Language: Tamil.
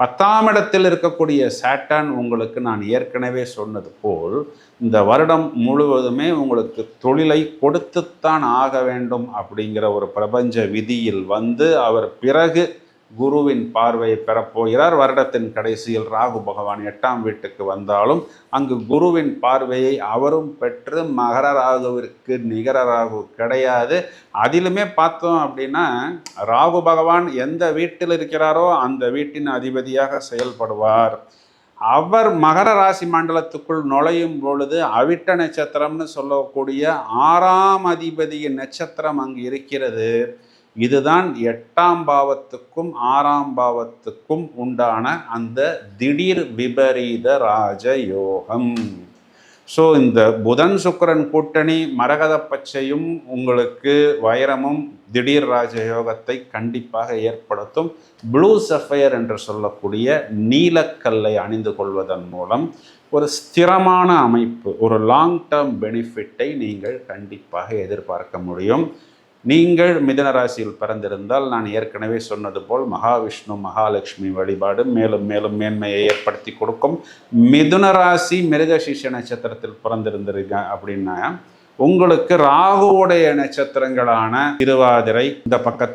10ஆம் இடத்தில் இருக்கக்கூடிய சாட்டர்ன் உங்களுக்கு நான் ஏற்கனவே சொன்னது போல் இந்த வருடம் முழுவதுமே உங்களுக்கு தொழிலை கொடுத்துத்தான் ஆக வேண்டும் அப்படிங்கிற ஒரு பிரபஞ்ச விதியில் அவர் பிறகு குருவின் பார்வையை பெறப்போகிறார். வருடத்தின் கடைசியில் ராகு பகவான் 8ஆம் வீட்டுக்கு வந்தாலும் அங்கு குருவின் பார்வையை அவரும் பெற்று மகர ராகுவிற்கு நிகர ராகு கிடையாது. அதிலுமே பார்த்தோம் அப்படின்னா ராகு பகவான் எந்த வீட்டில் இருக்கிறாரோ அந்த வீட்டின் அதிபதியாக செயல்படுவார். அவர் மகர ராசி மண்டலத்துக்குள் நுழையும் பொழுது அவிட்ட நட்சத்திரம்னு சொல்லக்கூடிய 6ஆம் அதிபதியின் நட்சத்திரம் அங்கு இருக்கிறது. இதுதான் 8ஆம் பாவத்துக்கும் 6ஆம் பாவத்துக்கும் உண்டான அந்த திடீர் விபரீத ராஜயோகம். ஸோ இந்த புதன் சுக்கிரன் கூட்டணி மரகத பச்சையும் உங்களுக்கு வைரமும் திடீர் ராஜயோகத்தை கண்டிப்பாக ஏற்படுத்தும். ப்ளூ சஃபயர் என்று சொல்லக்கூடிய நீலக்கல்லை அணிந்து கொள்வதன் மூலம் ஒரு ஸ்திரமான அமைப்பு, ஒரு லாங் டேர்ம் பெனிஃபிட்டை நீங்கள் கண்டிப்பாக எதிர்பார்க்க முடியும். நீங்கள் மிதுன ராசியில் பிறந்திருந்தால் நான் ஏற்கனவே சொன்னது போல் மகாவிஷ்ணு மகாலட்சுமி வழிபாடு மேலும் மேலும் மேன்மையை ஏற்படுத்தி கொடுக்கும். மிதுன ராசி மிருகசீஷ நட்சத்திரத்தில் பிறந்திருந்தீங்க அப்படின்னா உங்களுக்கு ராகுவுடைய நட்சத்திரங்களான திருவாதிரை, இந்த பக்கத்தில்